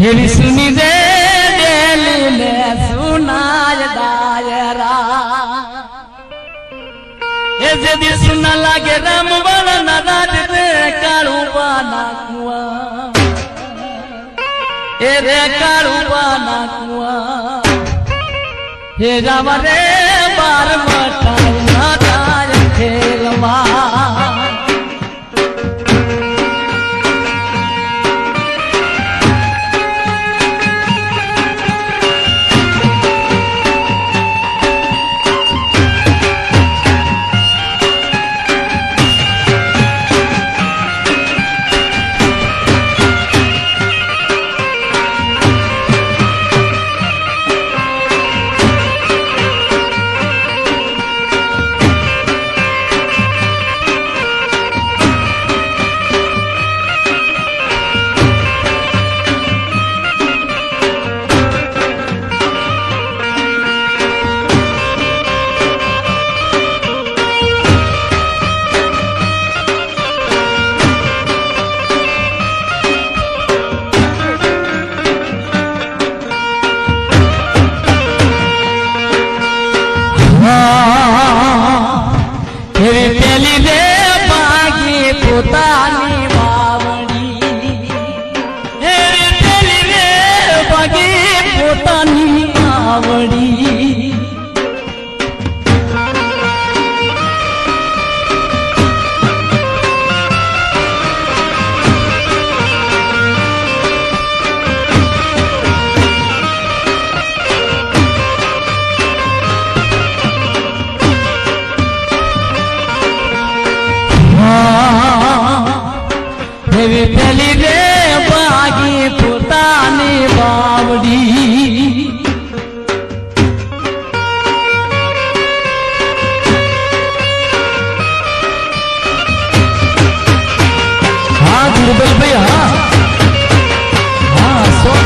मेरी सुनी रे दिल में सुनाय दायरा ए जदी सुना लागे राम वाला नाराज रे काळू बाना कुआ ए रे काळू बाना कुआ हे राम रे बार मटाई ना तार खेलवा પોતાની વાવડી હે પેલી રે પગી પોતાની વાવડી પેલી રે બાગી પોતાની વાવડી હા ગુરુબલભાઈ હા હા સો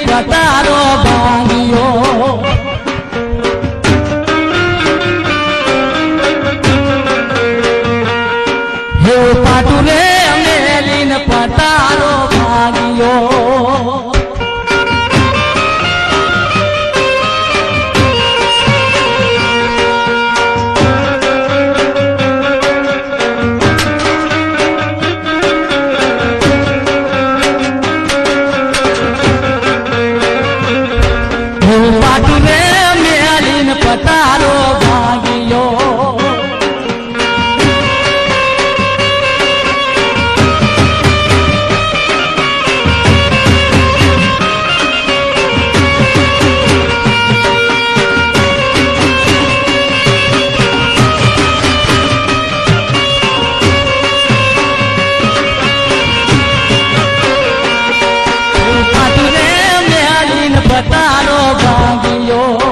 પતારો ભાંગ્યો હે પાટુ રે મેલીન પતારો ભાંગ્યો પતારો ભાગ્યો પતારો ભાગ્યો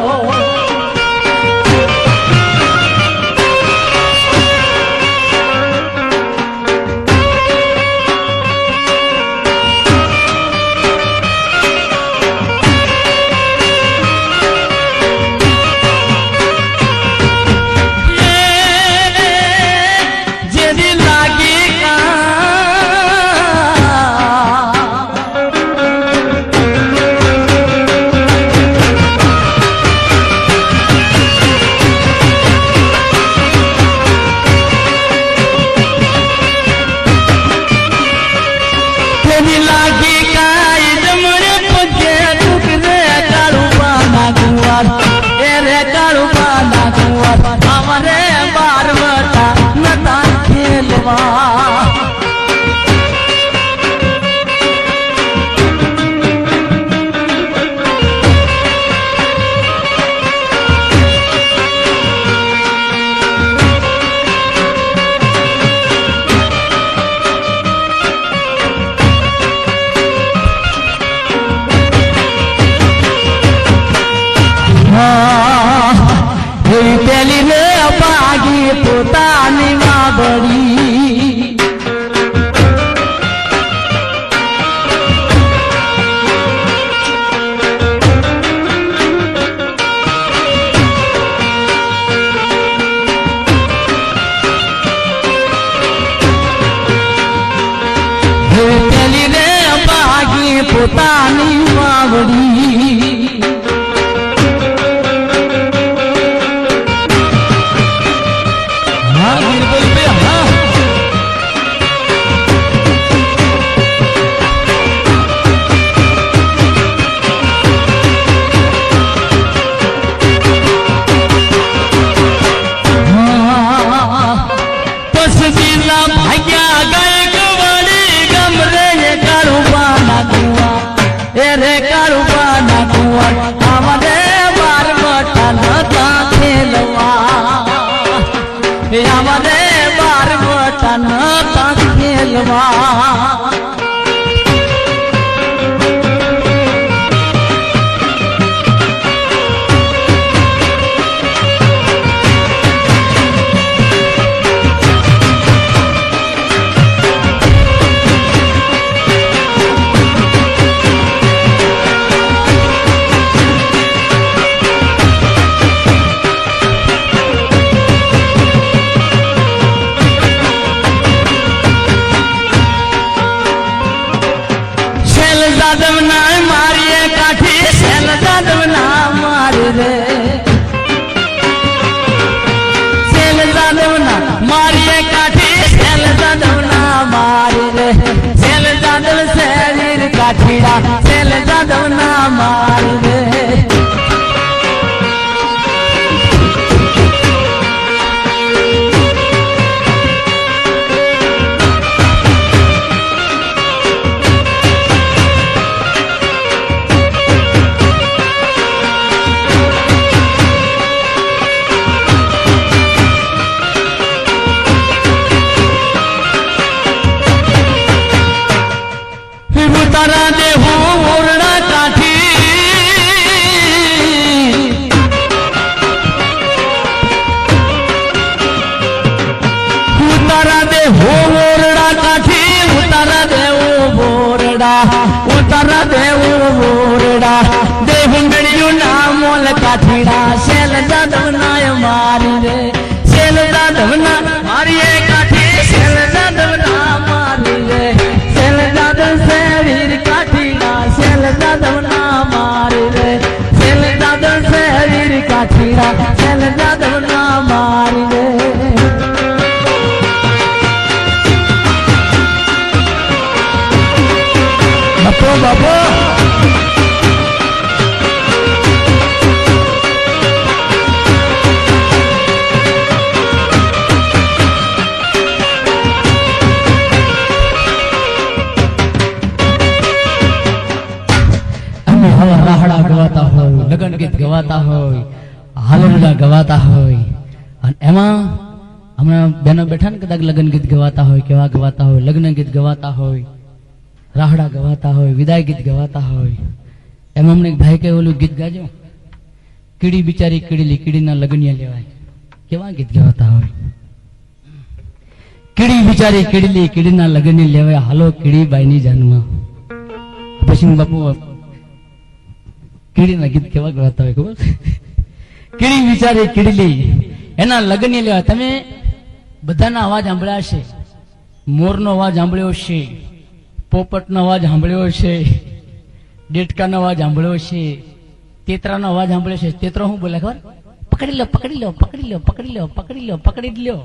પોતાની વાવડી હા બિલકુલ બે હા सेल जादव ना मार दे उतारा दे हो ओरड़ा काठी उतारा दे हो ओरड़ा काठी उतारा दे वो बोरड़ा उतारा दे वो बोरड़ा दे हुंगड़ियों ना मोल काठीड़ा सेल जादव ना मारी रे सेल जादव ना मारी काठी सेल जादव ना मारी रे सेल जादव से वीर काठीड़ा सेल जादव ना मारी रे सेल जादव से वीर काठीड़ा सेल जादव ना मारी रे बापो बापो રાહડા ગવાતા હોય લગન ગીત ગવાતા હોય હાલરડા ગવાતા હોય અને એમાં હમણાં બેનો બેઠા ને કદાચ લગન ગીત ગવાતા હોય કેવા ગવાતા હોય લગ્ન ગીત ગવાતા હોય રાહડા ગવાતા હોય વિદાય ગીત ગવાતા હોય એમાં અમને એક ભાઈ કે ઓલું ગીત ગાજો કીડી બિચારી કીડીલી કીડીના લગનિયા લેવાય કેવા ગીત ગવાતા હોય કીડી બિચારી કીડીલી કીડીના લગનિયા લેવાય હાલો કીડી બાઈની જાનમાં પછી બાપુ કીડીના ગીત કેવા ગાતા હોય ખબર કીડી વિચારે કીડીલી એના લગ્ન લેવા તમે બધાના અવાજ સાંભળ્યા છે મોરનો અવાજ સાંભળ્યો છે પોપટનો અવાજ સાંભળ્યો છે ડેટકાનો અવાજ સાંભળ્યો છે તેતરાનો અવાજ સાંભળ્યો છે તેતરો શું બોલે ખબર પકડી લો પકડી લો પકડી લો પકડી લો પકડી લો પકડી લો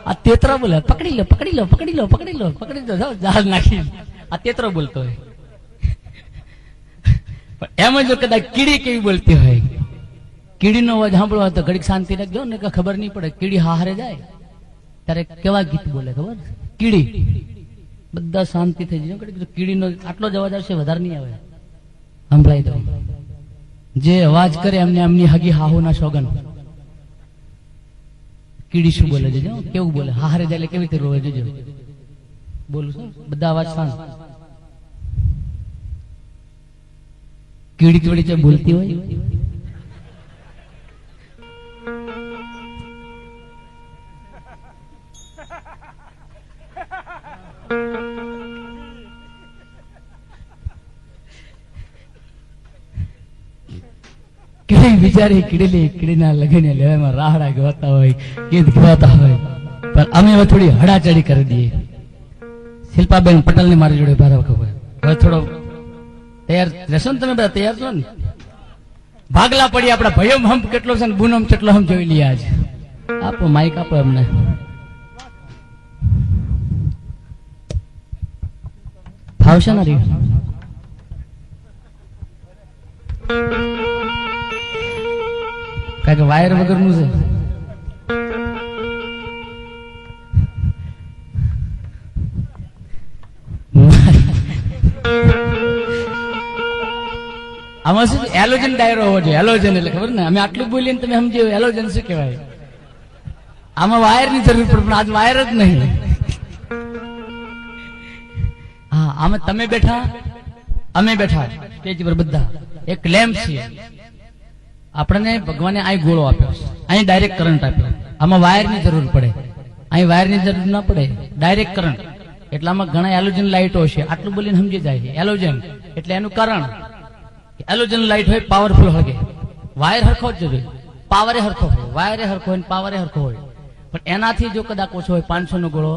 આ તેતરો બોલે પકડી લો પકડી લો પકડી લો પકડી લો પકડી લો જહાજ નાખી આ તેતરો બોલતો હોય એમ જો કદાચ કીડી કેવી બોલતી હોય કીડીનો અવાજ સાંભળવો હોય તો ઘડીક શાંતિ રાખજો ને કે ખબર નહીં પડે કીડી હારે જાય ત્યારે કેવા ગીત બોલે ખબર કીડી બધા શાંતિ થઈ જાય ઘડીક કીડીનો આટલો જ અવાજ આવશે વધારે નહીં આવે સંભળાઈ દો જે અવાજ કરે એમને એમની હગી હાહુના સોગન કીડી શું બોલે જોજો કેવું બોલે હારે જાય કેવી રીતે રોવે જોજો બોલું છું બધા અવાજ શાંત કીડી થોડી જે બોલતી હોય કીડી બિચારી કીડીલી કીડીના લગને લેવામાં રાહડા ગવાતા હોય ગીત ગવાતા હોય પણ અમે થોડી હડાચડી કરી દઈએ શિલ્પાબેન પટેલ ની મારી જોડે ભારે ખબર હવે થોડો તૈયાર રહેશો ને તમે બધા તૈયાર છો ને ભાગલા પડી આપડા ભયો હમ્પ કેટલો છે ને બુનમ કેટલો હમ જોઈ લઈએ આજ આપો માઇક આપો એમને ફાવશે ને રી કઈક વાયર વગર નું છે આમાં શું એલોજન ડાયરો હોવો જોઈએ એલોજન એટલે ખબર ને અમે આટલું બોલીએ ને તમે સમજો એલોજન શું કહેવાય આમાં વાયર ની જરૂર પડે પણ આજ વાયર જ નહીં હા આમાં તમે બેઠા અમે બેઠા સ્ટેજ પર બધા એક લેમ્પ છે આપણને ભગવાને અહીં ગોળો આપ્યો અહીં ડાયરેક્ટ કરંટ આપ્યો આમાં વાયર ની જરૂર પડે અહીં વાયર ની જરૂર ના પડે ડાયરેક્ટ કરંટ એટલે આમાં ઘણા એલોજન લાઇટો છે આટલું બોલીને સમજી જાય એલોજન એટલે એનું કારણ એલોજન લાઇટ હોય પાવરફુલ હળગે વાયર હરખો જ જોઈએ પાવરે હરખો હોય વાયરે હરખો હોય પાવરે હરખો હોય પણ એનાથી જો કદાચ ઓછો હોય 500 નો ગોળો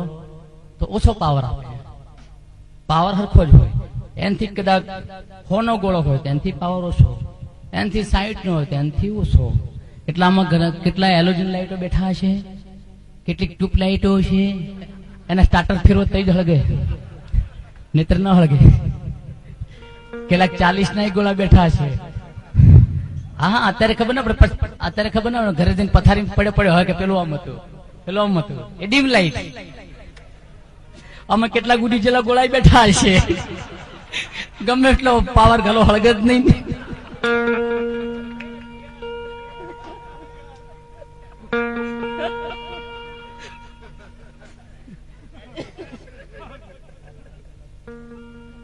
તો ઓછો પાવર આપે પાવર હરખો જ હોય એનાથી કદાચ 100 નો ગોળો હોય તેનાથી પાવર ઓછો એનાથી 60 નો હોય તેનાથી ઓછો એટલે આમાં કેટલા એલોજન લાઇટો બેઠા છે કેટલીક ટ્યુબ લાઇટો છે એના સ્ટાર્ટર ફેરવો તઈ જ હળગે નેત્ર ન હળગે કેટલાક 40 ના ગોળા બેઠા છે હા અત્યારે ખબર ને અત્યારે ખબર ને ઘરે જઈને પથારી પડ્યો હોય કે પેલું આમ હતું એ ડીમ લાઈટ આમાં કેટલા ગુડી જેલા ગોળા બેઠા છે ગમે એટલો પાવર ઘાલો હળગે જ નહીં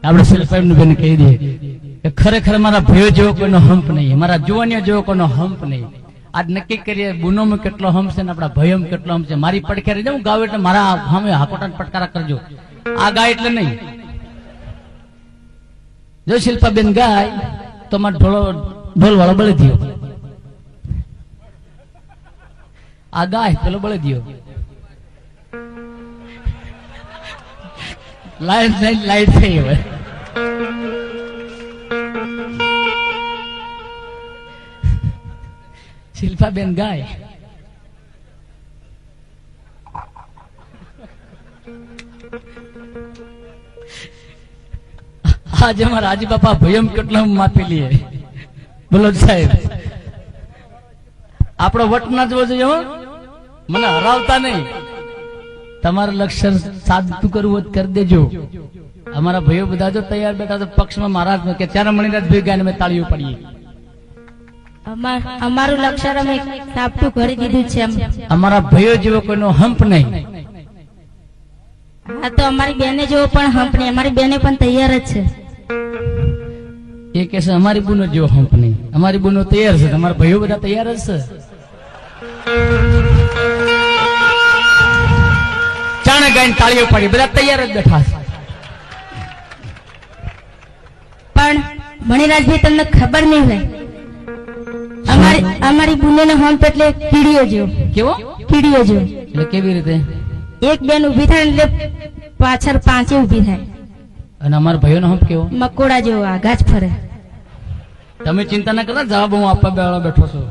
આપણે શિલ્પાબેન બેન કહી દઈએ કે ખરેખર મારા ભયો જેવો કોઈનો હંપ નહીં મારા જુવાનીઓ જેવો કોઈનો હંપ નહીં આજ નક્કી કરીએ બુનોમાં કેટલો હંપ છે ને આપણા ભયોમાં કેટલો હંપ છે મારી પડખે રહી જાઉં ગાવ એટલે મારા સામે હાકોટા પટકારા કરજો આ ગાય એટલે નહીં જો શિલ્પાબેન ગાય તો મારે ઢોલ વાળો બળી દો આ ગાય પેલો બળી દો લાઈટ થઈ હવે શિલ્પાબેન ગાય આજે અમારા હાજી બાપા ભયમ કેટલો માપી લઈએ બોલો સાહેબ આપણો વટ ના જવો જોઈએ મને હરાવતા નહીં તમારે લક્ષ્ય સાધતું કરવું કરી દેજો અમારા ભાઈઓ બધા જો તૈયાર બેઠા તો પક્ષમાં મહારાજ કે ત્યારે મણિરાજ ભાઈ ગાયને મેં તાળીઓ પડીએ અમારું લક્ષ્ય અમે સાપટું કરી દીધું છે અમારા ભાઈઓ જેવો કોઈનો હંપ નહીં હા તો અમારી બેને જેવો પણ હંપ નહીં અમારી બેને પણ તૈયાર જ છે એ કે છે અમારી બુનો જેવો હંપ નહીં અમારી બુનો તૈયાર છે તમારા ભાઈઓ બધા તૈયાર જ છે ચાણે ગાયને તાળીઓ પડી બધા તૈયાર જ બેઠા છે પણ મણિરાજભાઈ તમને ખબર નહીં હોય અમારી બુનેનો હંપ એટલે કીડીઓ જેવો કેવો કીડીઓ જેવો એટલે કેવી રીતે એક બેન ઉભી થાય એટલે પાછળ પાંચે ઉભી થાય અને અમારા ભાઈઓનો હંપ કેવો મકોડા જેવો આઘા જ ફરે તમે ચિંતા ના કરતા જવાબ હું આપવા બેળો બેઠો છું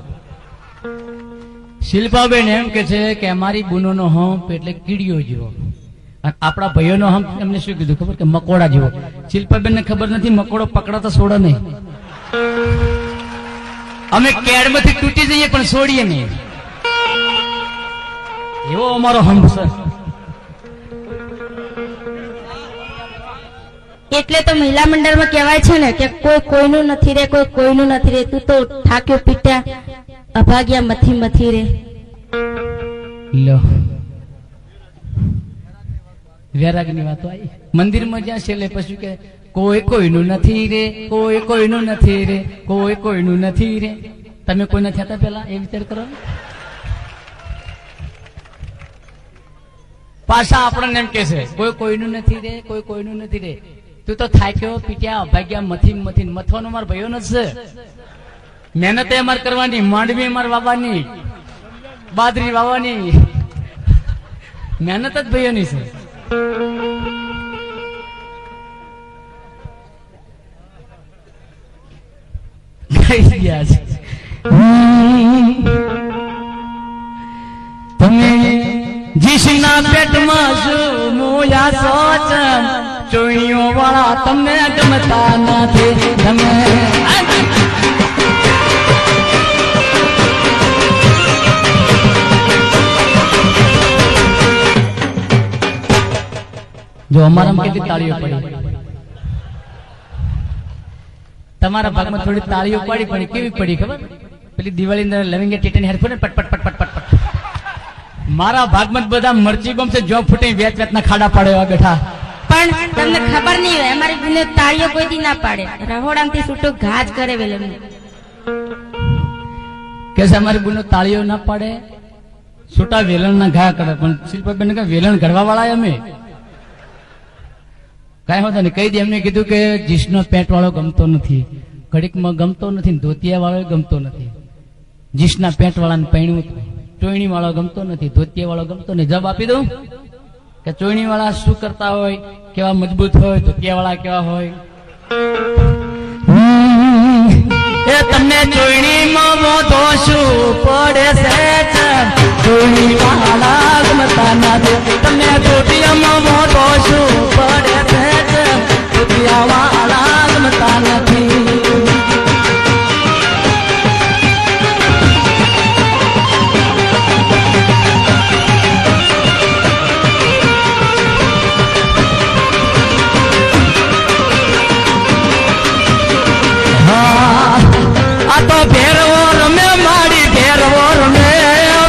શિલ્પાબેન એમ કે છે કે અમારી બુનોનો હંપ એટલે કીડીઓ જેવો આપણા ભાઈઓનો હંપ એમને શું કીધું ખબર કે મકોડા જેવો શિલ્પાબેન ને ખબર નથી મકોડો પકડાતો છોડે નહીં અમે કેડમાંથી તૂટી જઈએ પણ છોડીએ નહીં એવો અમારો હંપ છે એટલે તો મહિલા મંડળમાં કહેવાય છે ને કે કોઈ કોઈનું નથી રે કોઈ કોઈનું નથી રે તું તો ઠાક્યો પીટ્યા અભાગ્યા મથી રે લો વૈરાગની વાતો આવી મંદિરમાં જ્યાં છેલ્લે પછી કે કોઈ કોઈનું નથી રે કોઈ કોઈનું નથી રે કોઈ કોઈનું નથી રે તમે કોઈ નથી હતા પેલા એ વિચાર કરો પાછા આપણને એમ કે છે કોઈ કોઈનું નથી રે કોઈ કોઈનું નથી રે તું તો થાક્યો પીટ્યા અભાગ્યા મથી મથવાનું મારા ભાઈઓ ન છે મહેનત અમારે કરવાની માંડવી અમારે વાવવાની બાદરી વાવવાની મહેનત જ ભાઈઓની છે થઈ ગયા છે. તમે જીસના પેટમાં શું મોયા સોચ ચોણીઓ વાળા તમને ગમતા નથી. તમે જો અમારામાં કેટલી તાળીઓ પડી, તમારા ભાગમાં થોડી તાળીઓ પડી પડી કેવી પડી ખબર? પેલી દિવાળી અંદર લવિંગે ટીટની હેર ફૂટે પટ પટ પટ પટ પટ. મારા ભાગમાં બધા મરચી બોમ્બ છે, જો ફૂટે વેચ વેચના ખાડા પાડે એવા બેઠા. પણ તમને ખબર નહીં હોય અમારી બુને તાળીઓ કોઈ દી ના પાડે, રહોડામથી છૂટો ઘાજ કરે વેલે કે છે અમારી બુનો તાળીઓ ના પાડે, છૂટા વેલણ ના ઘા કરે. પણ શિલ્પાબેન કે વેલણ ઘડવા વાળા અમે કઈ હોતા નહીં. કઈ દી એમને કીધું કે જીસનો પેન્ટ વાળો ગમતો નથી, ઘડીકમાં ગમતો નથી, ધોતિયા વાળો ગમતો નથી. જીસના પેન્ટ વાળાને પૈણું, ચોયણી વાળો ગમતો નથી, ધોતિયા વાળો ગમતો નહીં. જવાબ આપી દઉં કે ચોયણી વાળા શું કરતા હોય, કેવા મજબૂત હોય, ધોતિયા વાળા કેવા હોય. એ તમને ચોયણીમાં મોઢો શું પડે છે, ચોયણી વાળા ગમતા નથી. તમને ધોતિયામાં મોઢો શું પડે છે, ધોતિયા વાળા ગમતા નથી. આ તો ભેરવો રમે માડી, ભેરવો રમે,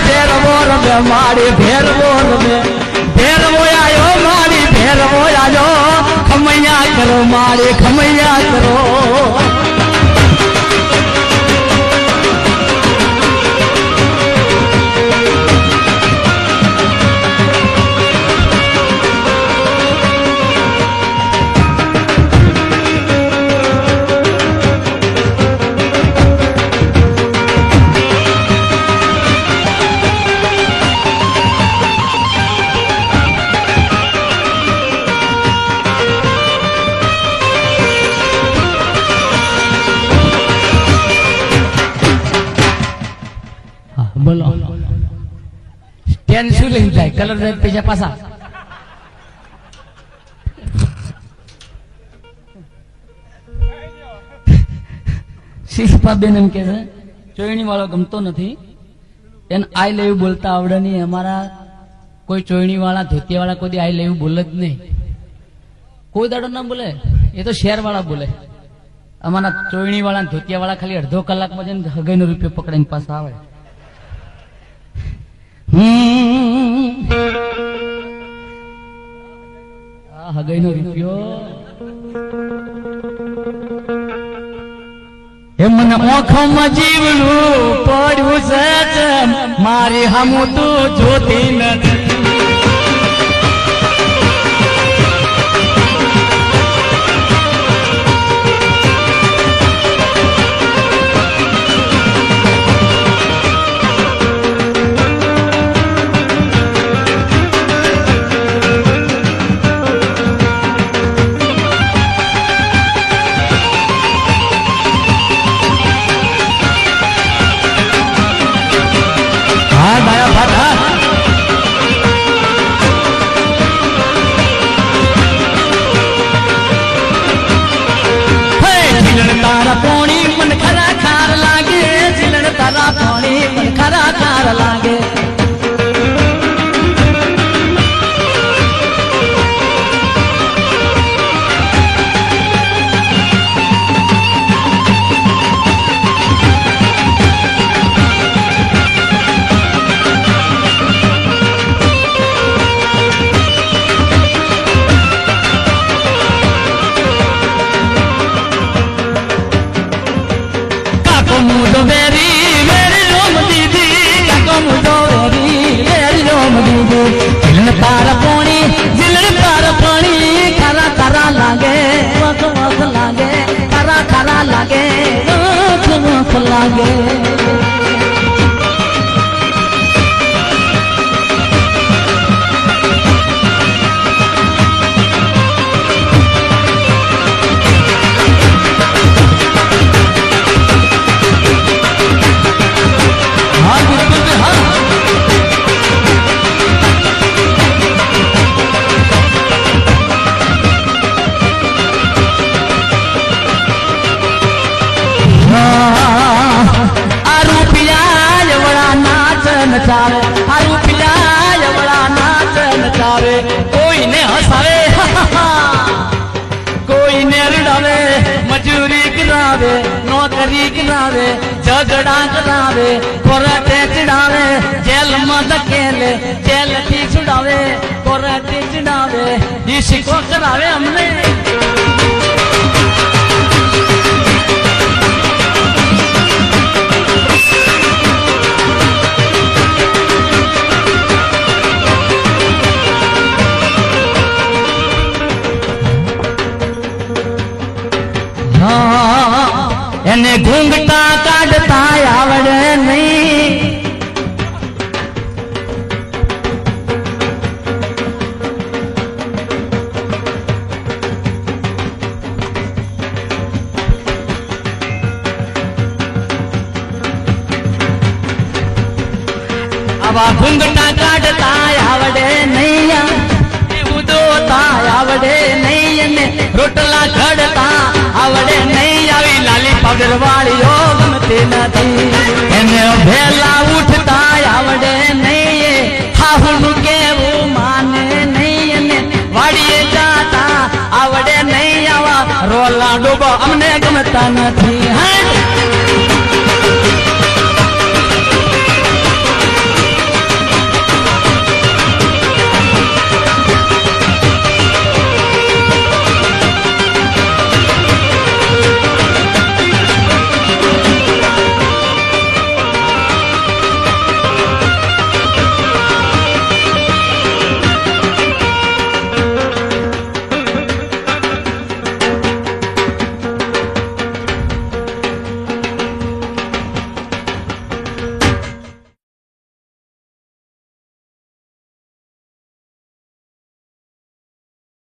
ભેરવો રમે માડી, ભેરવો રમે, ભેરવો આયો માડી, ભેરવો આયો. ખમૈયા કરો માડી, ખમૈયા કરો. બોલો સ્ટેન્ડ શું લઈને જાય? કલર જાય પૈસા પાછા. શિલ્પાબેન એમ કે છે ચોયણી વાળો ગમતો નથી, એને આઈ લેવ બોલતા આવડે નહીં. અમારા કોઈ ચોયણી વાળા, ધોતિયા વાળા કોઈ આઈ લેવ બોલે જ નહીં, કોઈ દાડો ના બોલે. એ તો શહેર વાળા બોલે. અમારા ચોયણી વાળા, ધોતિયા વાળા ખાલી અડધો કલાકમાં જઈને હગાઈનો રૂપિયો પકડીને પાછા આવે. હગાઈનો રૂપિયો એ મને ઓખમાં જીવનું પડ્યું છે, મારી હામું તું જોતી નથી. તારા પોણી મન ખરા ખાર લાગે, જીલણ તારા પોણી મન ખરા ખાર લાગે. તારા પાણી જીલણ તારા પાણી ખરા ખરા લાગે, વખ વખ લાગે, ખરા ખરા લાગે, વખ વખ લાગે. ચડાવે ઝઘડા કરાવે કોર્ટે ચડાવે જેલમાં ધકેલે જેલથી છुड़ावे કોર્ટે ચડાવે ડિસ્કો કરાવે અમને એને ઘૂંઘટા કાઢતા આવડે નહીં આવા ઘૂંઘટા કાઢતા આવડે નહીં ઉદોતા આવડે નહીં અને રોટલા ઘડતા આવડે નહીં આવી લાલી પાવડર વાળીઓ ગમતી નથી એને ભેલા ઉઠતા આવડે નહીં હાહુનું કેવું માને નહીં અને વાડીએ જાતા આવડે નહીં આવા રોલા ડોબા અમને ગમતા નથી હા